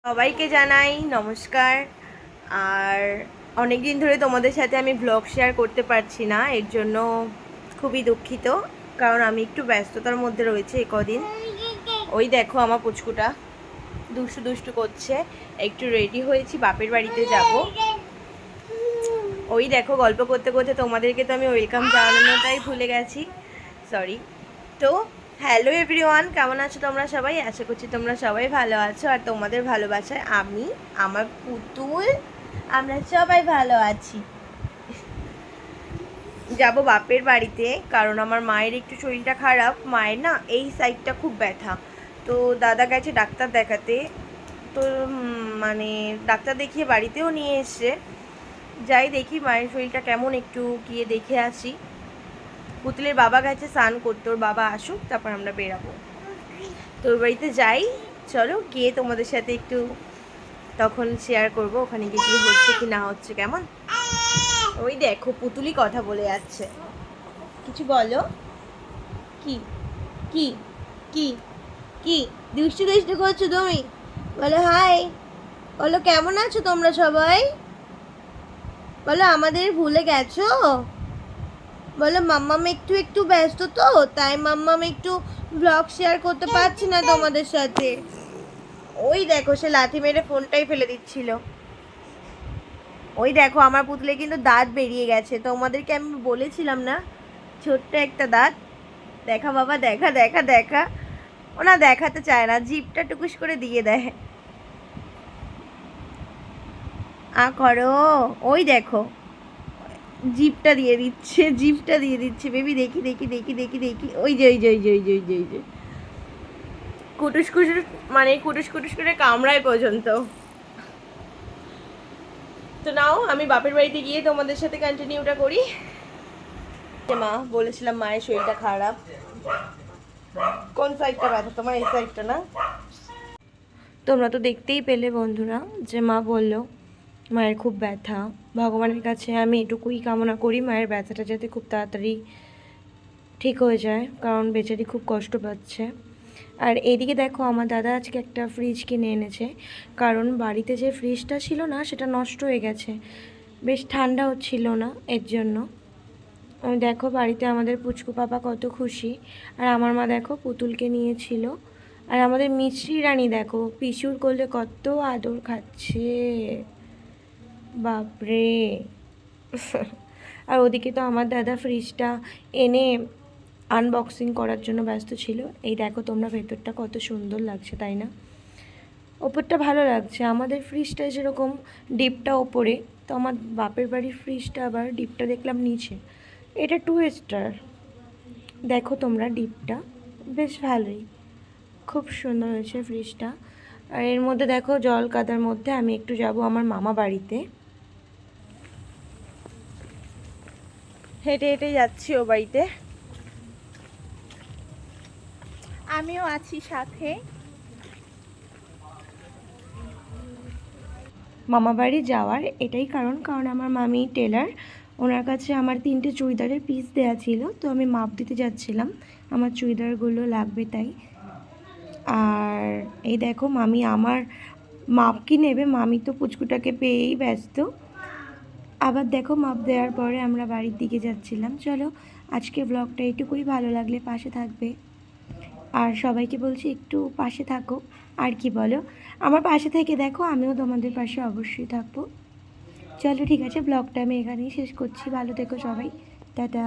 সবাইকে জানাই নমস্কার। আর অনেক দিন ধরে তোমাদের সাথে আমি ব্লগ শেয়ার করতে পারছি না, এর জন্য খুবই দুঃখিত। কারণ আমি একটু ব্যস্ততার মধ্যে রয়েছে কদিন। ওই দেখো আমার পুচকুটা দুষ্টু দুষ্টু করছে। একটু রেডি হয়েছি, বাপের বাড়িতে যাব। ওই দেখো গল্প করতে করতে তোমাদেরকে তো আমি ওয়েলকাম জানানোটাই ভুলে গেছি, সরি। তো হ্যালো এভরিওয়ান, কেমন আছো তোমরা সবাই? আশা করছি তোমরা সবাই ভালো আছো, আর তোমাদের ভালোবাসায় আমি, আমার পুতুল, আমরা সবাই ভালো আছি। যাব বাপের বাড়িতে, কারণ আমার মায়ের একটু শরীরটা খারাপ। মায়ের না এই সাইডটা খুব ব্যথা। তো দাদা গেছে ডাক্তার দেখাতে। তো মানে ডাক্তার দেখিয়ে বাড়িতেও নিয়ে এসছে। যাই দেখি মায়ের শরীরটা কেমন, একটু গিয়ে দেখে আসি। পুতুলের বাবা গেছে স্নান করতে, ওর বাবা আসুক তারপর আমরা বেরাবো। তোর বাড়িতে যাই, চলো গিয়ে তোমাদের সাথে একটু তখন শেয়ার করব ওখানে গিয়ে কি হচ্ছে কি না হচ্ছে। কেমন? ওই দেখো পুতুলি কথা বলে যাচ্ছে, কিছু বলো। কি কি কি কি দুষ্টু দুষ্টু করছো তুমি? বলো হাই, বলো কেমন আছো তোমরা সবাই, বলো আমাদের ভুলে গেছো, বলো মাম্মাম একটু একটু ব্যস্ত তো তাই মাম্মাম একটু ব্লগ শেয়ার করতে পারছি না তোমাদের সাথে। ওই দেখো সে লাথি মেরে ফোনটাই ফেলে দিচ্ছিল। ওই দেখো আমার পুতুলে কিন্তু দাঁত বেরিয়ে গেছে, তোমাদেরকে আমি বলেছিলাম না, ছোট্ট একটা দাঁত। দেখা বাবা, দেখা দেখা দেখা। ওনা দেখাতে চায় না, জিভটা টুকুস করে দিয়ে দেয়। করো, ওই দেখো জিভটা দিয়ে দিচ্ছে, জিভটা দিয়ে দিচ্ছে। বেবি দেখি দেখি দেখি দেখি দেখি, ওই যে ওই যে ওই যে ওই যে ওই যে ওই যে কুটুস কুটুস, মানে কুটুস কুটুস করে কামড়ায় পর্যন্ত। তো নাও আমি বাপের বাড়িতে গিয়ে তোমাদের সাথে কন্টিনিউটা করি। মা বলেছিলাম মায়ের শরীরটা খারাপ। কোন সাইডটা ব্যথা তোমার? এই সাইডটা না? তোমরা তো দেখতেই পেলে বন্ধুরা যে মা বলল মায়ের খুব ব্যথা। ভগবানের কাছে আমি এটুকুই কামনা করি মায়ের ব্যথাটা যাতে খুব তাড়াতাড়ি ঠিক হয়ে যায়, কারণ বেচারি খুব কষ্ট পাচ্ছে। আর এইদিকে দেখো আমার দাদা আজকে একটা ফ্রিজ কিনে এনেছে, কারণ বাড়িতে যে ফ্রিজটা ছিল না সেটা নষ্ট হয়ে গেছে, বেশ ঠান্ডা হচ্ছিল না, এর জন্য। দেখো বাড়িতে আমাদের পুচকু পাপা কত খুশি, আর আমার মা দেখো পুতুলকে নিয়েছিল। আর আমাদের মিষ্টি রানী দেখো পিসুর কোলে কত আদর খাচ্ছে, বাপরে। আর ওদিকে তো আমার দাদা ফ্রিজটা এনে আনবক্সিং করার জন্য ব্যস্ত ছিল। এই দেখো তোমরা ভেতরটা কত সুন্দর লাগছে, তাই না? ওপরটা ভালো লাগছে, আমাদের ফ্রিজটা যেরকম ডিপটা ওপরে, তো আমার বাপের বাড়ির ফ্রিজটা আবার ডিপটা দেখলাম নিচে। এটা 2 স্টার। দেখো তোমরা ডিপটা বেশ ভালোই, খুব সুন্দর হয়েছে ফ্রিজটা। আর এর মধ্যে দেখো জল কাদার মধ্যে আমি একটু যাব আমার মামা বাড়িতে। হেঁটে হেঁটে যাচ্ছি ও বাড়িতে, আমিও আছি সাথে। মামা বাড়ি যাওয়ার এটাই কারণ, কারণ আমার মামি টেলার, ওনার কাছে আমার 3টে চুড়িদারের পিস দেওয়া ছিল, তো আমি মাপ দিতে যাচ্ছিলাম, আমার চুড়িদারগুলো লাগবে তাই। আর এই দেখো মামি আমার মাপ কি নেবে, মামি তো পুচকুটাকে পেয়েই ব্যস্ত। আবার দেখো মাপ দেওয়ার পরে আমরা বাড়ির দিকে যাচ্ছিলাম। চলো আজকে ব্লগটা এইটুকুই, ভালো লাগলে পাশে থাকবে, আর সবাইকে বলছি একটু পাশে থাকো। আর কি বলো, আমার পাশে থেকে দেখো, আমিও তোমাদের পাশে অবশ্যই থাকবো। চলো ঠিক আছে, ব্লগটা আমি এখানেই শেষ করছি, ভালো থেকো সবাই, টাটা।